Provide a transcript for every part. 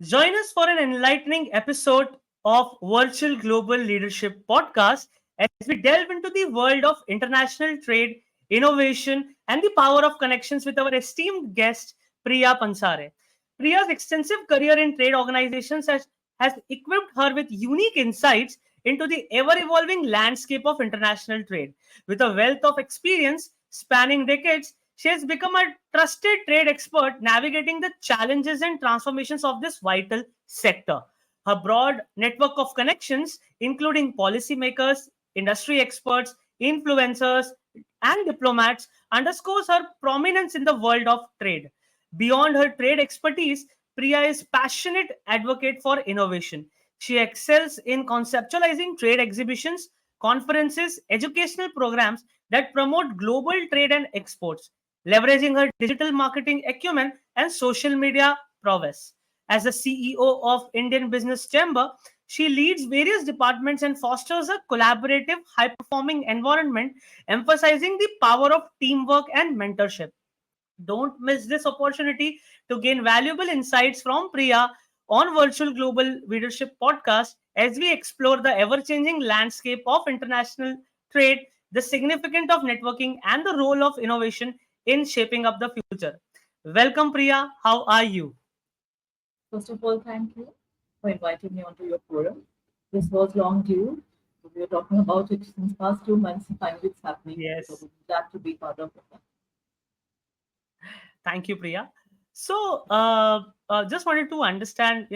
Join us for an enlightening episode of Virtual Global Leadership Podcast as we delve into the world of international trade, innovation, and the power of connections with our esteemed guest, Priya Pansare. Priya's extensive career in trade organizations has equipped her with unique insights into the ever evolving landscape of international trade. With a wealth of experience spanning decades, she has become a trusted trade expert navigating the challenges and transformations of this vital sector. Her broad network of connections, including policymakers, industry experts, influencers, and diplomats, underscores her prominence in the world of trade. Beyond her trade expertise, Priya is passionate advocate for innovation. She excels in conceptualizing trade exhibitions, conferences, educational programs that promote global trade and exports, leveraging her digital marketing acumen and social media prowess. As the CEO of Indian Business Chamber, she leads various departments and fosters a collaborative, high performing environment, emphasizing the power of teamwork and mentorship. Don't miss this opportunity to gain valuable insights from Priya on Virtual Global Leadership Podcast as we explore the ever changing landscape of international trade, the significance of networking, and the role of innovation in shaping up the future. Welcome, Priya. How are you? First of all, thank you for inviting me onto your forum. This was long due. We were talking about it since past 2 months. Finally, it's happening. So Yes. glad to be part of it. Thank you, Priya. So, just wanted to understand,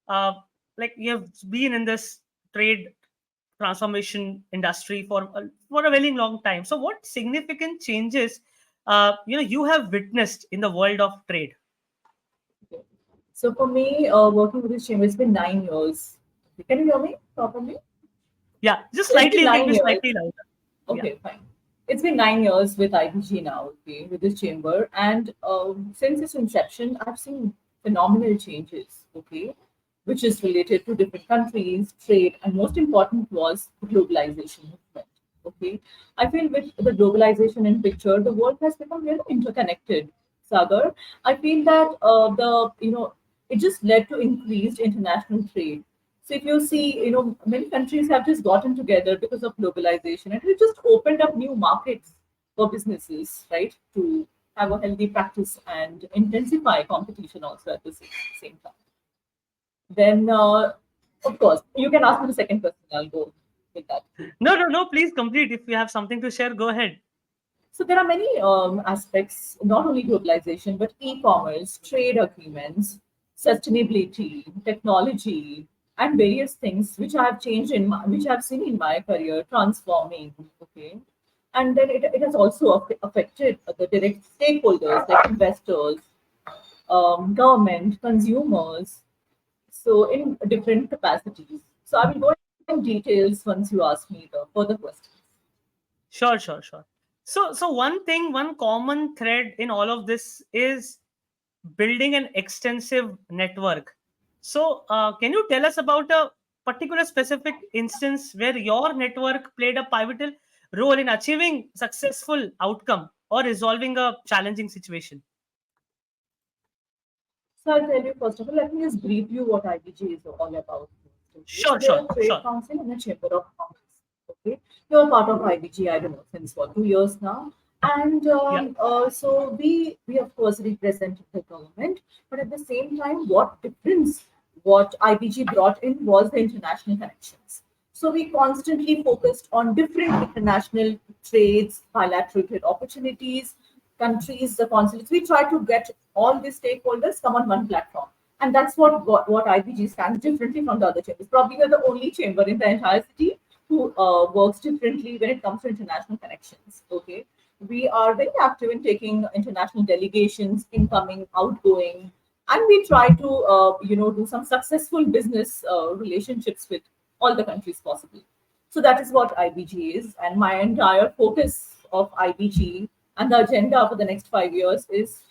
uh, like you have been in this trade transformation industry for a very long time. So, what significant changes, you have witnessed in the world of trade? Okay. So for me, working with this chamber, it's been 9 years. Can you hear me properly? Yeah, just So it's been slightly. You can nine be years. slightly louder. Yeah. Okay, fine. It's been 9 years with IBG now, okay, with this chamber. And since its inception, I've seen phenomenal changes, okay, which is related to different countries, trade, and most important was the globalization movement, okay. I feel with the globalization in picture, the world has become really interconnected, Sagar. I feel that it just led to increased international trade. So if you see, many countries have just gotten together because of globalization, and it just opened up new markets for businesses, right? To have a healthy practice and intensify competition also at the same time. Then, of course, you can ask me the second question. I'll go with that. No, no, no. Please complete. If you have something to share, go ahead. So there are many aspects, not only globalization, but e-commerce, trade agreements, sustainability, technology, and various things which I have changed which I've seen in my career transforming. Okay, and then it has also affected the direct stakeholders like investors, government, consumers. So in different capacities. So I will go in details once you ask me the further questions. Sure, sure, sure. So one thing, one common thread in all of this is building an extensive network. So, can you tell us about a particular specific instance where your network played a pivotal role in achieving successful outcome or resolving a challenging situation? So I'll tell you first of all, let me just brief you what IBG is all about. Okay, so Sure, we're a sure, trade sure. council and a chamber of commerce. Okay, you're part of IBG. I don't know since what 2 years now, and Yeah. so we of course represent the government, but at the same time, what difference what IBG brought in was the international connections. So we constantly focused on different international trades, bilateral trade opportunities, countries, the consulates. We try to get all the stakeholders come on one platform. And that's what IPG stands differently from the other chambers. Probably we're the only chamber in the entire city who works differently when it comes to international connections. Okay. We are very active in taking international delegations, incoming, outgoing, and we try to, do some successful business relationships with all the countries possible. So that is what IBG is, and my entire focus of IBG and the agenda for the next 5 years is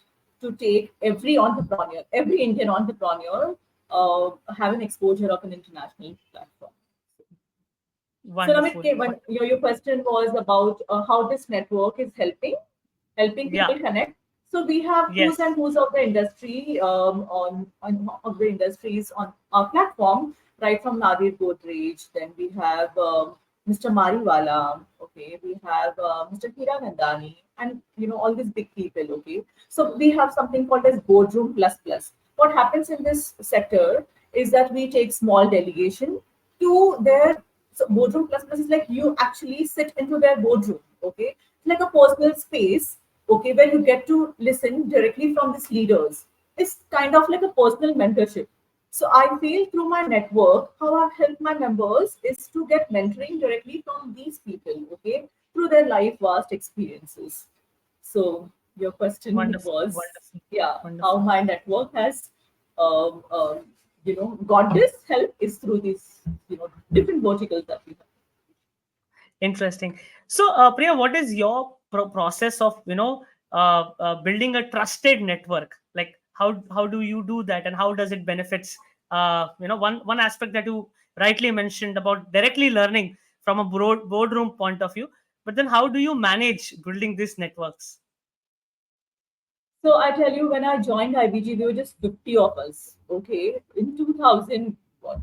to take every entrepreneur, every Indian entrepreneur, have an exposure of an international platform. So, Namit, Wonderful. okay, when your question was about how this network is helping Yeah. people connect. So we have who's and Yes. who's of the industry on of the industries on our platform, right from Nadir Godrej. Then we have Mr. Mariwala. Okay, we have Mr. Kira Nandani, and all these big people. Okay, so we have something called as boardroom plus plus. What happens in this sector is that we take small delegation to their, so boardroom plus plus is like you actually sit into their boardroom. Okay, it's like a personal space, okay, where you get to listen directly from these leaders. It's kind of like a personal mentorship. So I feel through my network, how I've helped my members is to get mentoring directly from these people, okay, through their life vast experiences. So your question Wonderful. was, Wonderful. yeah, how Wonderful. my network has, um, um, got this help is through these, different verticals that we have. Interesting. So, Priya, what is your process of building a trusted network? Like, how do you do that, and how does it benefits? One aspect that you rightly mentioned about directly learning from a boardroom point of view, but then how do you manage building these networks? So I tell you, when I joined IBG, there were just 50 of us. Okay, in 2000, what?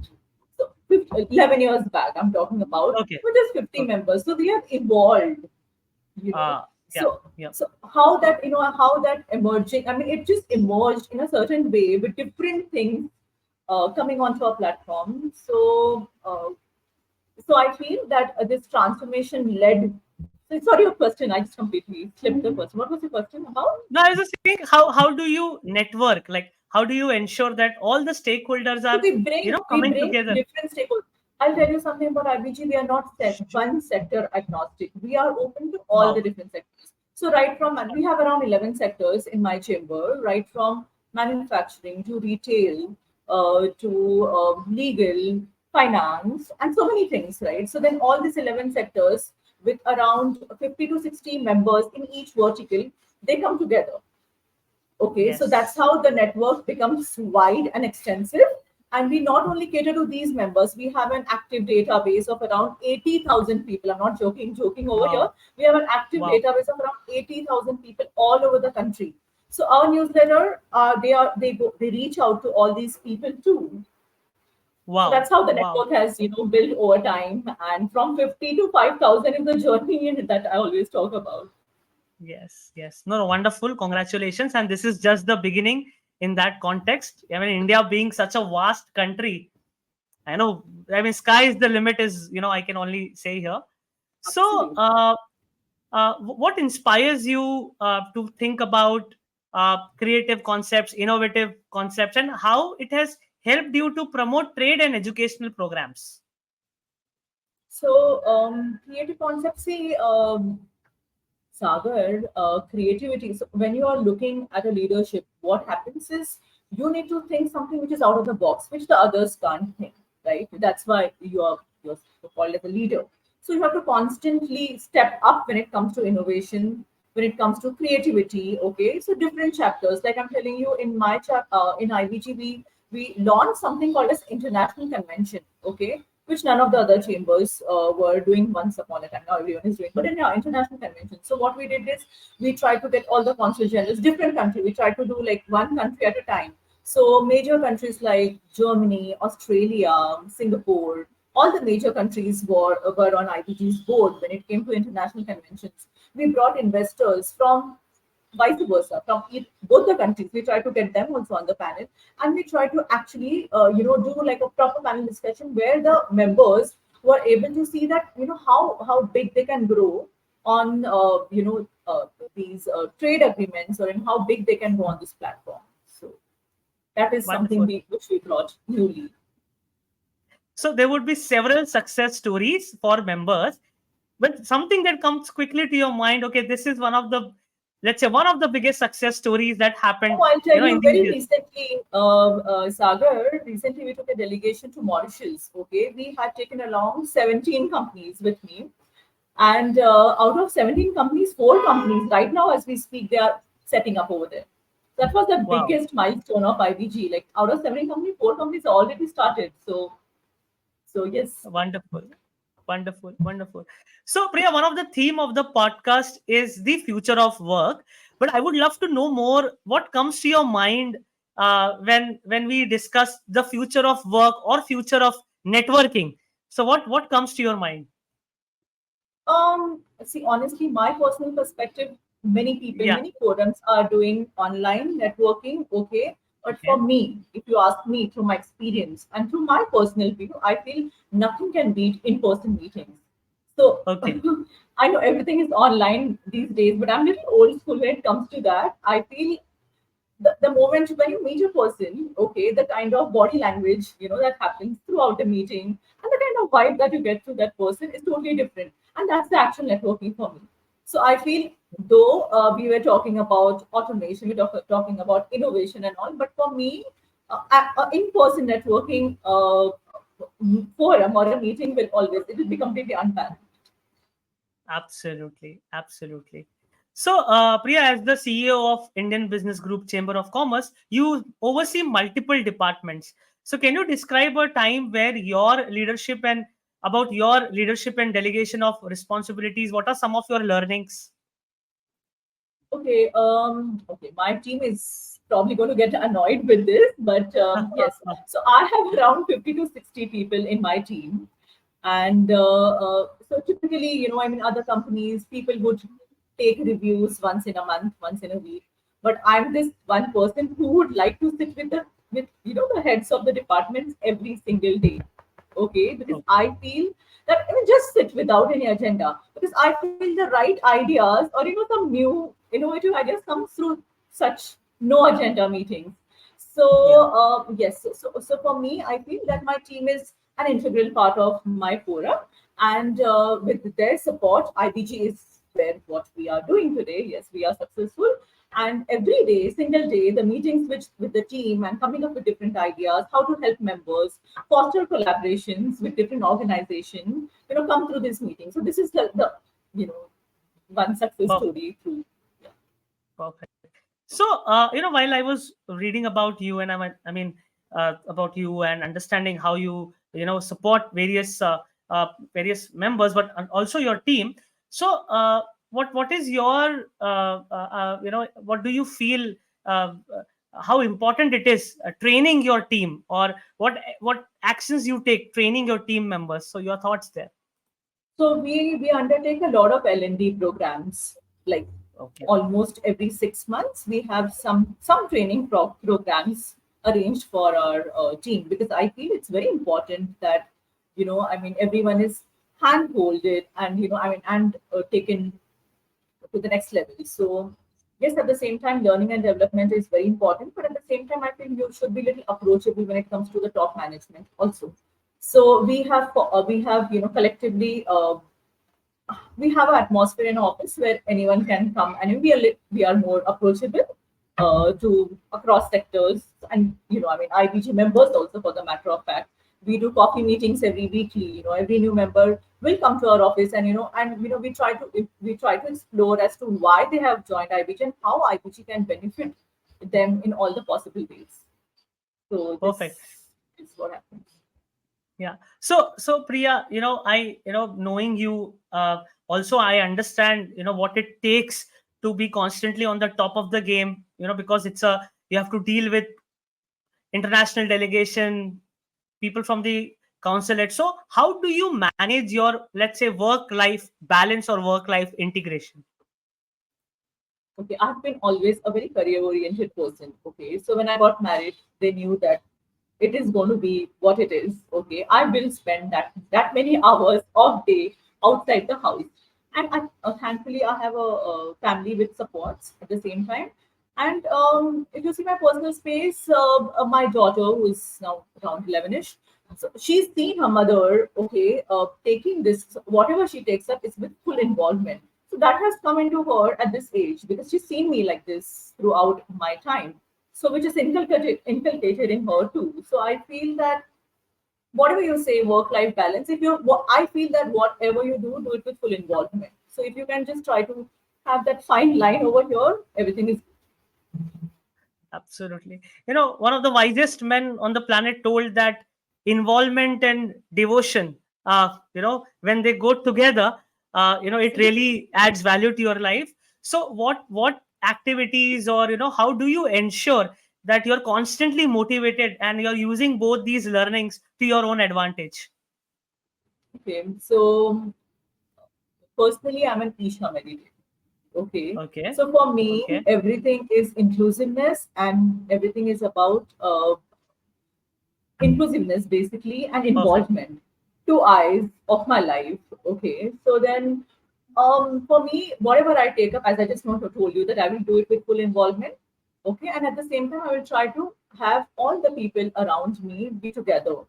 So 11 years back, I'm talking about. Okay. We're just 50 Okay. members. So we have evolved, you know. Yeah. So Yeah. so how that emerging. I mean, it just emerged in a certain way with different things coming onto our platform. So I feel that this transformation led. So sorry, your question. I just completely slipped the question. What was your question about? No, I was just saying, how do you network? Like, how do you ensure that all the stakeholders So are we bring we coming bring together? different stakeholders. I'll tell you something about IBG. We are not one sector agnostic. We are open to all the Wow. different sectors. So right from we have around 11 sectors in my chamber, right from manufacturing to retail, to legal, finance, and so many things. Right. So then all these 11 sectors with around 50 to 60 members in each vertical, they come together. Okay, so that's Yes. how the network becomes wide and extensive. And we not only cater to these members, we have an active database of around 80,000 people. I'm not joking over here. Wow. We have an active Wow. database of around 80,000 people all over the country. So our newsletter, they reach out to all these people too. So that's Wow. how the Wow. network has built over time. And from 50 to 5,000 is the journey that I always talk about. Yes. Yes. No, no, wonderful. Congratulations. And this is just the beginning in that context. I mean, India being such a vast country, I know, I mean, sky is the limit, is, I can only say here. So, Absolutely. what inspires you to think about creative concepts, innovative concepts, and how it has helped you to promote trade and educational programs? So, creative concepts, see, Sagar, creativity. So, when you are looking at a leadership, what happens is you need to think something which is out of the box, which the others can't think, right? That's why you're called as a leader. So, you have to constantly step up when it comes to innovation, when it comes to creativity. Okay, so different chapters. Like I'm telling you, in my in IVG, we launched something called as international convention. Okay, which none of the other chambers were doing once upon a time. Now everyone is doing, but in our international convention. So what we did is we tried to get all the consul generals, different country. We tried to do like one country at a time. So major countries like Germany, Australia, Singapore, all the major countries were on IBG's board when it came to international conventions. We brought investors from vice versa from both the countries. We try to get them also on the panel, and we try to actually do like a proper panel discussion where the members were able to see that how big they can grow on these trade agreements, or in how big they can go on this platform. So that is something Wonderful. which we brought newly. So there would be several success stories for members, but something that comes quickly to your mind. Okay, this is one of the, let's say, one of the biggest success stories that Oh, happened, I'll tell in you these very years. recently, Sagar, recently we took a delegation to Mauritius. Okay, we had taken along 17 companies with me. And out of 17 companies, 4 companies, right now as we speak, they are setting up over there. That was the Wow. biggest milestone of IBG. Like out of 17 companies, 4 companies already started. So yes. Wonderful. Wonderful. Wonderful. So, Priya, one of the theme of the podcast is the future of work. but I would love to know more. What comes to your mind when we discuss the future of work or future of networking? So what comes to your mind? See, honestly, my personal perspective, many people, Yeah. many forums are doing online networking, okay. But for Okay. me, if you ask me through my experience and through my personal view, I feel nothing can beat in-person meetings. So Okay. I know everything is online these days, but I'm a little old school when it comes to that. I feel the moment when you meet a person, okay, the kind of body language, that happens throughout the meeting and the kind of vibe that you get through that person is totally different. And that's the actual networking for me. So I feel, though we were talking about automation, talking about innovation and all, but for me, in-person networking forum or a meeting will always, it will be completely unparalleled. Absolutely, absolutely. So, Priya, as the CEO of Indian Business Group Chamber of Commerce, you oversee multiple departments. So, can you describe a time where your leadership and about your leadership and delegation of responsibilities? What are some of your learnings? Okay, my team is probably going to get annoyed with this, but yes. So I have around 50 to 60 people in my team. And so typically, I mean, other companies, people would take reviews once in a month, once in a week. But I'm this one person who would like to sit with the heads of the departments every single day. Okay, because Okay. I feel that I mean just sit without any agenda, because I feel the right ideas or some new innovative ideas comes through such no agenda meetings. So Yeah. yes, so for me, I feel that my team is an integral part of my forum, and with their support, IBG is where what we are doing today. Yes, we are successful, and every day, single day, the meetings with the team and coming up with different ideas, how to help members, foster collaborations with different organizations, come through this meeting. So this is the one success story through. Yeah. Perfect. So, while I was reading about you, and about you and understanding how you, support various members, but also your team. So, what is your, what do you feel? How important it is training your team, or what actions you take training your team members? So, your thoughts there. So we undertake a lot of L&D programs, like Okay. almost every 6 months. We have some training programs arranged for our team, because I feel it's very important that I mean everyone is handholded and I mean and taken to the next level. So yes, at the same time, learning and development is very important, but at the same time, I think you should be little approachable when it comes to the top management also. So we have collectively we have an atmosphere in office where anyone can come, and we are more approachable to across sectors, and I mean IBG members also, for the matter of fact. We do coffee meetings every weekly. Every new member will come to our office, and we try to explore as to why they have joined IBG and how IBG can benefit them in all the possible ways. So this Perfect. is what happens. Yeah. So Priya, knowing you, also I understand, what it takes to be constantly on the top of the game, because you have to deal with international delegation, people from the consulate. So how do you manage your, let's say, work life balance or work life integration? Okay, I've been always a very career oriented person. Okay, so when I got married, they knew that it is going to be what it is. Okay, I will spend that many hours of day outside the house, and thankfully I have a family with supports at the same time. And if you see my personal space, my daughter, who is now around 11ish, so she's seen her mother, okay, taking this, whatever she takes up is with full involvement. So that has come into her at this age, because she's seen me like this throughout my time. So which is inculcated in her too. So I feel that whatever you say, work-life balance, I feel that whatever you do it with full involvement. So if you can just try to have that fine line over here, everything is. Absolutely. One of the wisest men on the planet told that involvement and devotion, when they go together, it really adds value to your life. So, what activities, or how do you ensure that you're constantly motivated and you're using both these learnings to your own advantage? Okay, so personally, I'm an Isha meditator. Okay, Okay. so for me, Okay. everything is inclusiveness and everything is about inclusiveness basically and Perfect. involvement. Two eyes of my life. Okay, so then for me, whatever I take up, as I just want to told you that I will do it with full involvement. Okay, and at the same time, I will try to have all the people around me be together. Hmm.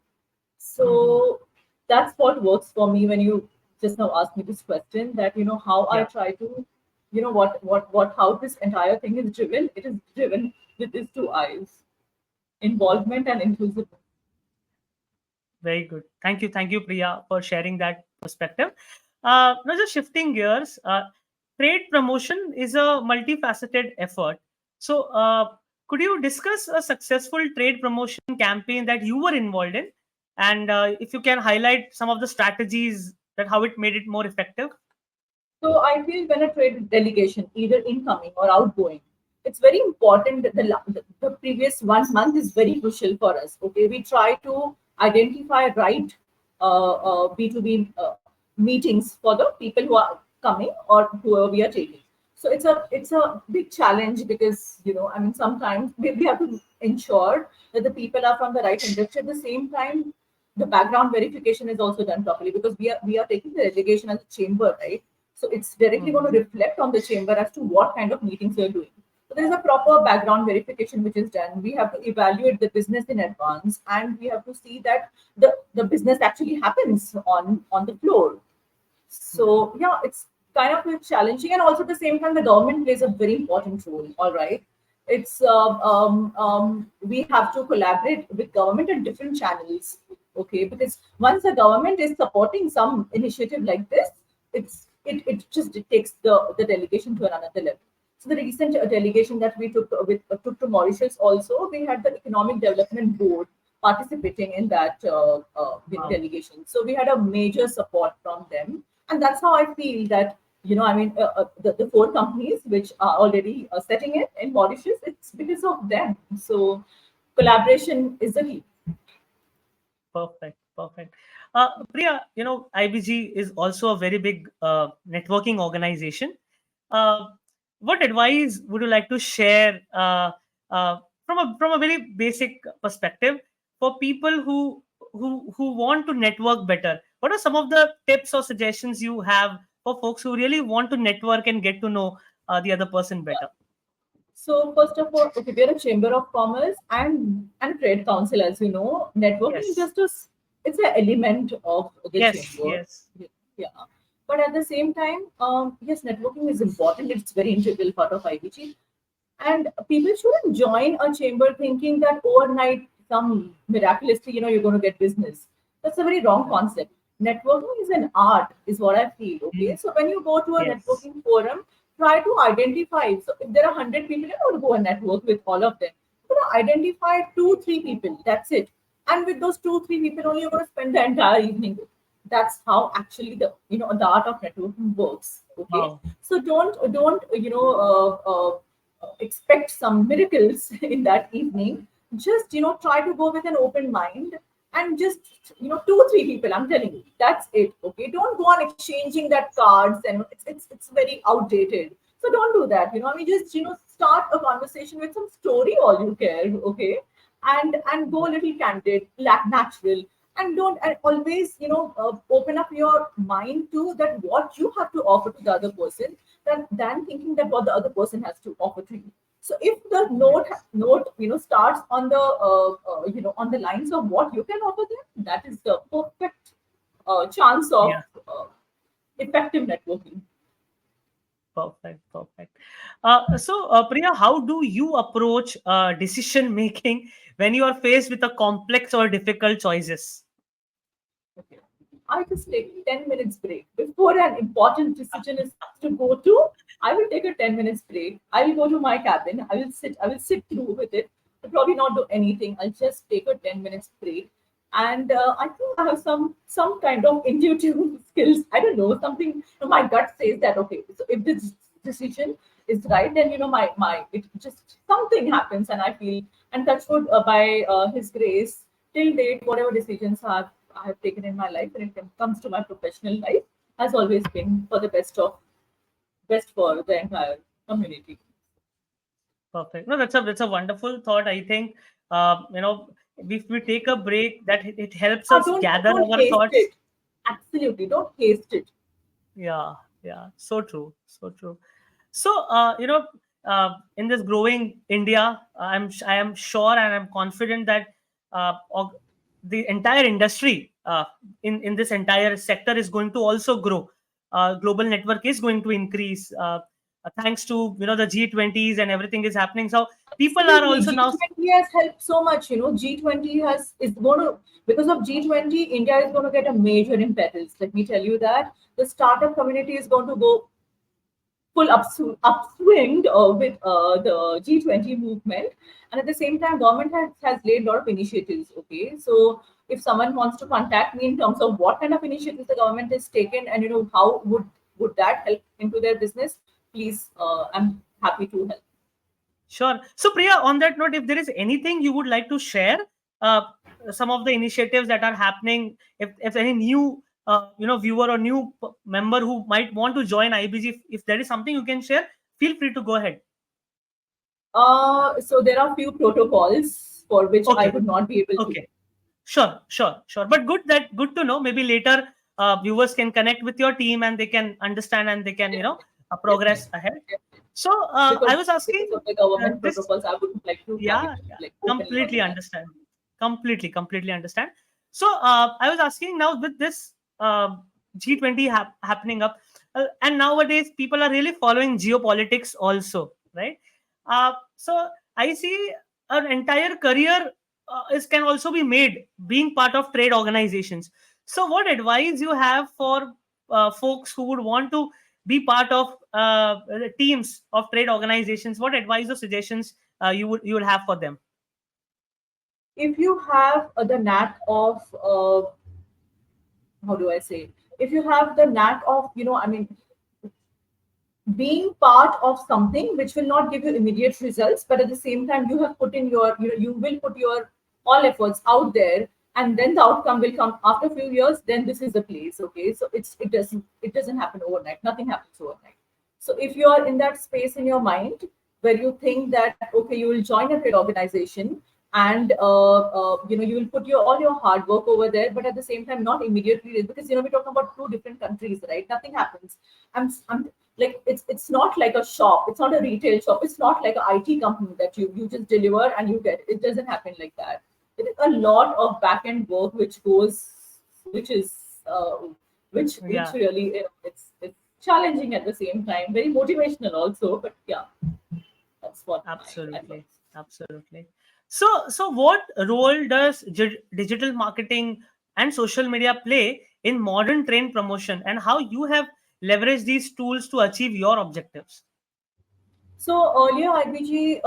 So that's what works for me when you just now asked me this question, that how I Yeah. try to, how this entire thing is driven. It is driven with these two eyes, involvement and inclusiveness. Very good. Thank you, Priya, for sharing that perspective. Now, just shifting gears, trade promotion is a multifaceted effort. So, could you discuss a successful trade promotion campaign that you were involved in, and if you can highlight some of the strategies that how it made it more effective? So I feel when a trade delegation, either incoming or outgoing, it's very important that the previous 1 month is very crucial for us. Okay, we try to identify right B2B meetings for the people who are coming or whoever we are taking. So it's a big challenge because I mean sometimes we have to ensure that the people are from the right industry. At the same time, the background verification is also done properly because we are taking the delegation as a chamber, right? So it's directly going Hmm. to reflect on the chamber as to what kind of meetings you're doing. So there's a proper background verification which is done. We have to evaluate the business in advance, and we have to see that the business actually happens on the floor. So yeah, it's kind of challenging, and also at the same time, the government plays a very important role. All right, it's we have to collaborate with government at different channels. Okay, because once the government is supporting some initiative like this, it just it takes the delegation to another level. So the recent delegation that we took to Mauritius also, we had the Economic Development Board participating in that Wow. delegation. So we had a major support from them, and that's how I feel that I mean the four companies which are already setting it in Mauritius, it's because of them. So collaboration is the key. Perfect, perfect. Priya, IBG is also a very big networking organization. Uh, what advice would you like to share from a very basic perspective for people who want to network better? What are some of the tips or suggestions you have for folks who really want to network and get to know the other person better? So first of all, okay, we're a chamber of commerce and trade council, as you know. Networking is Yes, just it's an element of the yes, chamber. yes. Yeah. But at the same time, yes, networking is important. It's very integral part of IBG. And people shouldn't join a chamber thinking that overnight, some miraculously, you're going to get business. That's a very wrong concept. Networking is an art, is what I feel. Okay. Mm, So when you go to a yes, networking forum, try to identify. So if there are 100 people, you're going to go and network with all of them. You're going to identify two, three people. That's it. And with those two, three people only, you're going to spend the entire evening with. That's how actually the art of networking works. Okay. wow, So don't expect some miracles in that evening. Just try to go with an open mind, and just two three people, I'm telling you, that's it. Okay, don't go on exchanging that cards, and it's very outdated. So don't do that. I mean, just start a conversation with some story, all you care. Okay, and go a little candid, natural, and don't and always open up your mind to that what you have to offer to the other person, than thinking that what the other person has to offer to you. So if the note starts on the on the lines of what you can offer them, that is the perfect chance of yeah. effective networking. Perfect, perfect. Priya, how do you approach decision making when you are faced with a complex or difficult choices? Okay. I just take 10 minutes break. Before an important decision is to go to, I will take a 10 minutes break. I will go to my cabin. I will sit through with it. I'll probably not do anything. I'll just take a 10 minutes break. And I think I have some kind of intuitive skills. I don't know, something my gut says that okay, so if this decision is right, then my it just something happens, and I feel, and touch wood, by his grace, till date, whatever decisions I have taken in my life when it comes to my professional life has always been for the best for the entire community. Perfect. No, that's a wonderful thought. I think if we take a break, that it helps us gather Don't our haste thoughts. it. Absolutely, don't haste it. Yeah, yeah, so true, so true. So, in this growing India, I am sure and I'm confident that the entire industry in this entire sector is going to also grow. Global network is going to increase thanks to the G20s and everything is happening. So people are Absolutely, also now. G20 has helped so much. G20 has is going to, because of G20, India is going to get a major impetus. Let me tell you that the startup community is going to go full upswing with the G20 movement, and at the same time, government has laid a lot of initiatives. Okay, so if someone wants to contact me in terms of what kind of initiatives the government has taken, and how would that help into their business, please, I'm happy to help. Sure. So, Priya, on that note, if there is anything you would like to share, uh, some of the initiatives that are happening, if any new viewer or new member who might want to join IBG, if there is something you can share, feel free to go ahead. So there are few protocols for which I Okay. would not be able to. Okay. Sure. Sure. Sure. But good to know. Maybe later viewers can connect with your team and they can understand and they can Definitely, progress ahead. definitely. So Because I was because asking of the government this. protocols, I wouldn't like to have it Yeah, yeah, like openly on completely the line. understand. Completely understand. So I was asking now with this G20 happening up, and nowadays people are really following geopolitics also, right? So I see an entire career is can also be made being part of trade organizations. So what advice you have for folks who would want to be part of the teams of trade organizations? What advice or suggestions you would have for them? If you have the knack of how do I say? If you have the knack of being part of something which will not give you immediate results, but at the same time you have put in your you will put your all efforts out there, and then the outcome will come after a few years, then this is the place. Okay, so it doesn't happen overnight, nothing happens overnight. So if you are in that space in your mind where you think that okay, you will join a trade organization, and you will put your all your hard work over there, but at the same time not immediately, because we're talking about two different countries, right? Nothing happens. I'm like, it's not like a shop, it's not a retail shop, it's not like a IT company that you just deliver and you get. It doesn't happen like that. It is a lot of back end work which goes, which is uh, which Yeah, really, it's challenging at the same time, very motivational also, but yeah, that's what my absolutely, advice. absolutely. So what role does digital marketing and social media play in modern train promotion, and how you have leveraged these tools to achieve your objectives? So earlier, IBG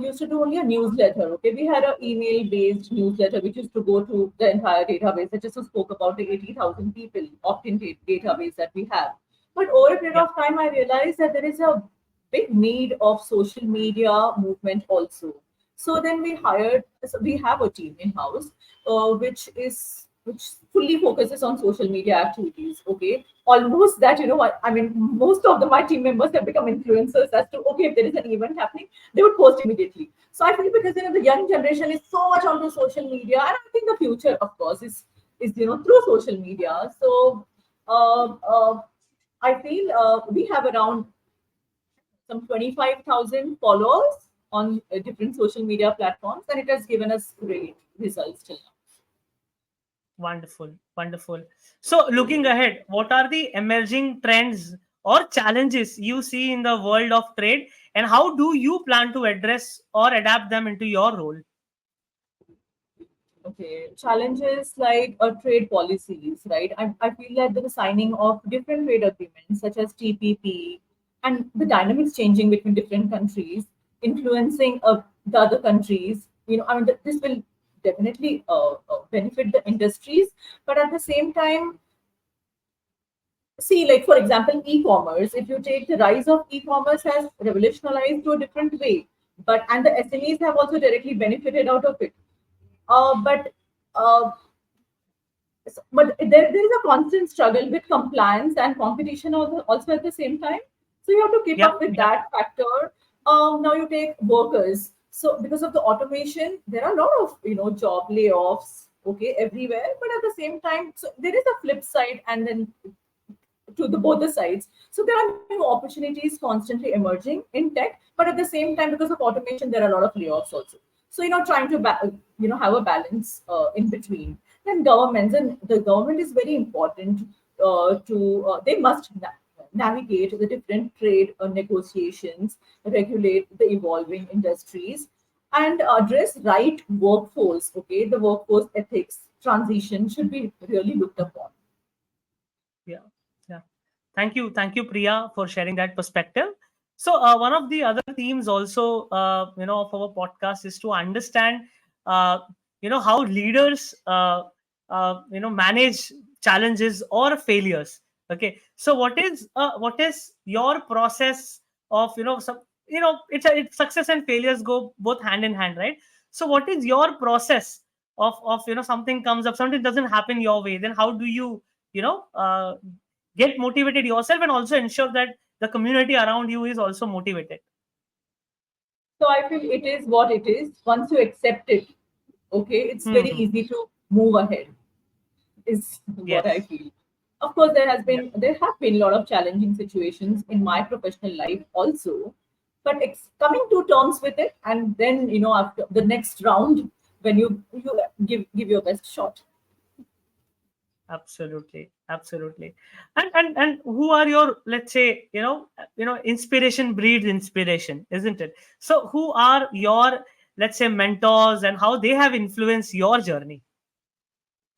used to do only a newsletter. Okay, we had an email-based newsletter which used to go to the entire database. I just spoke about the 80,000 people opt-in database that we have. But over a period Yeah, of time, I realized that there is a big need of social media movement also. So then we hired. So we have a team in house, which fully focuses on social media activities. Okay, almost that, what I mean, most of my team members have become influencers as to, okay, if there is an event happening, they would post immediately. So I feel, because the young generation is so much onto social media, and I think the future, of course, is through social media. So uh, uh, I feel we have around some 25,000 followers on different social media platforms, and it has given us great results till now. wonderful, wonderful. So looking ahead, what are the emerging trends or challenges you see in the world of trade, and how do you plan to address or adapt them into your role? Okay, challenges like trade policies, right? I feel that the signing of different trade agreements, such as TPP, and the dynamics changing between different countries, influencing the other countries. I mean, this will definitely benefit the industries, but at the same time, See, like for example, e-commerce. If you take the rise of e-commerce has revolutionized to a different way, but and the SMEs have also directly benefited out of it. But uh, but there is a constant struggle with compliance and competition also at the same time. So you have to keep Yeah, up with yeah, that factor. Now you take workers. So because of the automation, there are a lot of job layoffs, okay, everywhere. But at the same time, so there is a flip side, and then to the both the sides. So there are new opportunities constantly emerging in tech, but at the same time, because of automation, there are a lot of layoffs also. So trying to have a balance in between. Then governments, and the government is very important to they must navigate the different trade negotiations, regulate the evolving industries, and address right workforce. Okay, the workforce ethics transition should be really looked upon. yeah, yeah. Thank you, Priya, for sharing that perspective. So, one of the other themes also, of our podcast is to understand, uh, how leaders, manage challenges or failures. Okay, so what is your process of, some, it's success and failures go both hand in hand, right? So, what is your process of something comes up, something doesn't happen your way, then how do you, you know, uh, get motivated yourself and also ensure that the community around you is also motivated? So I feel it is what it is. Once you accept it, okay, it's very Hmm. easy to move ahead. Is what I Yes. feel. Of course, Yeah. there have been a lot of challenging situations in my professional life also, but coming to terms with it, and then after the next round, when you give your best shot. Absolutely, absolutely. And who are your, let's say, inspiration breeds inspiration, isn't it? So who are your, let's say, mentors, and how they have influenced your journey?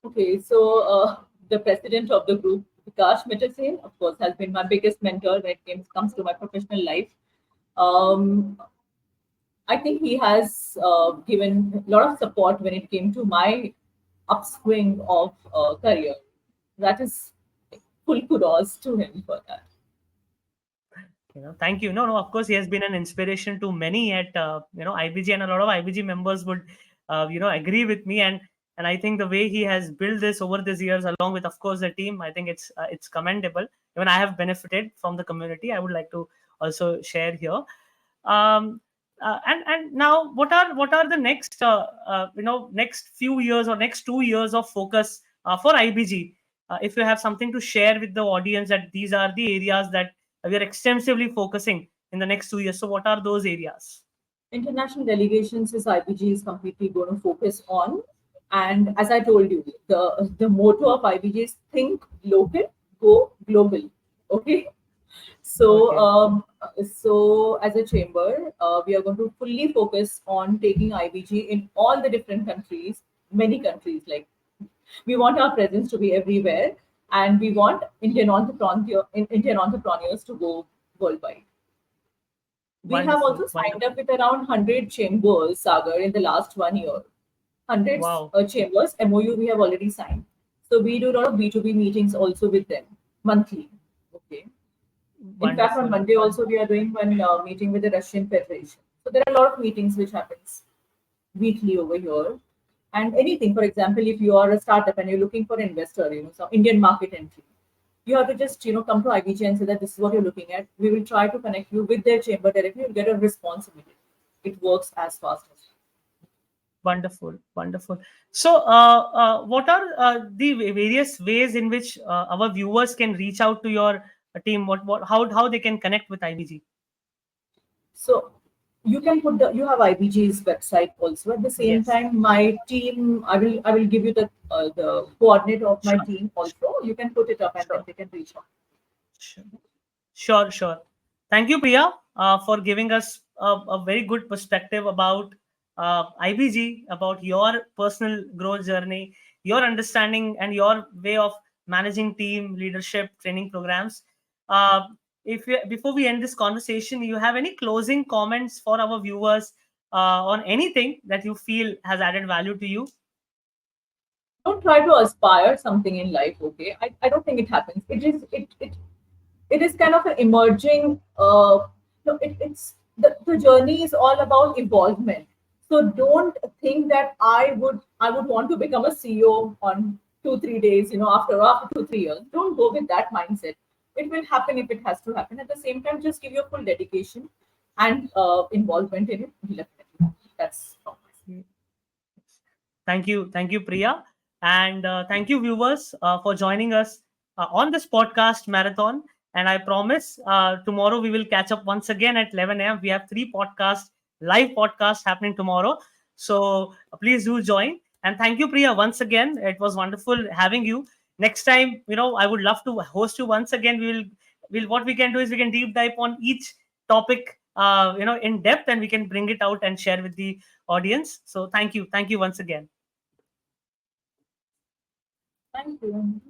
Okay, so the president of the group, Vikash Mittersain, of course, has been my biggest mentor when comes to my professional life. Um, I think he has given a lot of support when it came to my upswing of career. That is full kudos to him for that. Thank you. No, no, of course, he has been an inspiration to many at, IBG, and a lot of IBG members would, agree with me. And I think the way he has built this over these years, along with, of course, the team, I think it's commendable. Even I have benefited from the community. I would like to also share here. Um, and now, what are the next, next few years or next 2 years of focus for IBG? If you have something to share with the audience, that these are the areas that we are extensively focusing in the next 2 years. So, what are those areas? International delegations is IBG is completely going to focus on. And as I told you, the motto of IBG is think local, go global. Okay. So, Okay. so as a chamber, we are going to fully focus on taking IBG in all the different countries, many countries. Like we want our presence to be everywhere, and we want Indian entrepreneurs to go worldwide. We have Wonderful. also signed up Wonderful. with around 100 chambers, Sagar, in the last 1 year. Hundreds Wow. chambers, MOU we have already signed. So we do a lot of B2B meetings also with them monthly. Okay. In fact, on Wonderful. Monday also Wonderful. we are doing one meeting with the Russian Federation. So there are a lot of meetings which happens weekly over here. And anything, for example, if you are a startup and you're looking for investor, some Indian market entry, you have to just come to IBG and say that this is what you're looking at. We will try to connect you with their chamber directly. You'll get a response immediately. It works as fast as. Wonderful. Wonderful. So, what are the various ways in which our viewers can reach out to your team? How they can connect with IBG? So you can put you have IBG's website also. At the same Yes. time, my team, I will give you the coordinate of my Sure. team also. You can put it up and then Sure. they can reach out. Sure. Sure, sure. Thank you, Priya, for giving us a very good perspective about IBG, about your personal growth journey, your understanding, and your way of managing team leadership training programs. Uh, Before we end this conversation, you have any closing comments for our viewers on anything that you feel has added value to you? don't try to aspire something in life. Okay, I don't think it happens. It is kind of an emerging. No, it's the journey is all about evolvement. So don't think that I would want to become a CEO on 2 3 days. After 2 3 years, don't go with that mindset. It will happen if it has to happen. At the same time, just give your full dedication and involvement in it. Will definitely happen. That's from my side. Thank you, Priya, and thank you, viewers, for joining us on this podcast marathon. And I promise tomorrow we will catch up once again at 11 a.m. We have three podcasts, live podcasts happening tomorrow. So please do join. And thank you, Priya, once again. It was wonderful having you. Next time, I would love to host you once again. We'll what we can do is we can deep dive on each topic, in depth, and we can bring it out and share with the audience. So thank you once again. Thank you.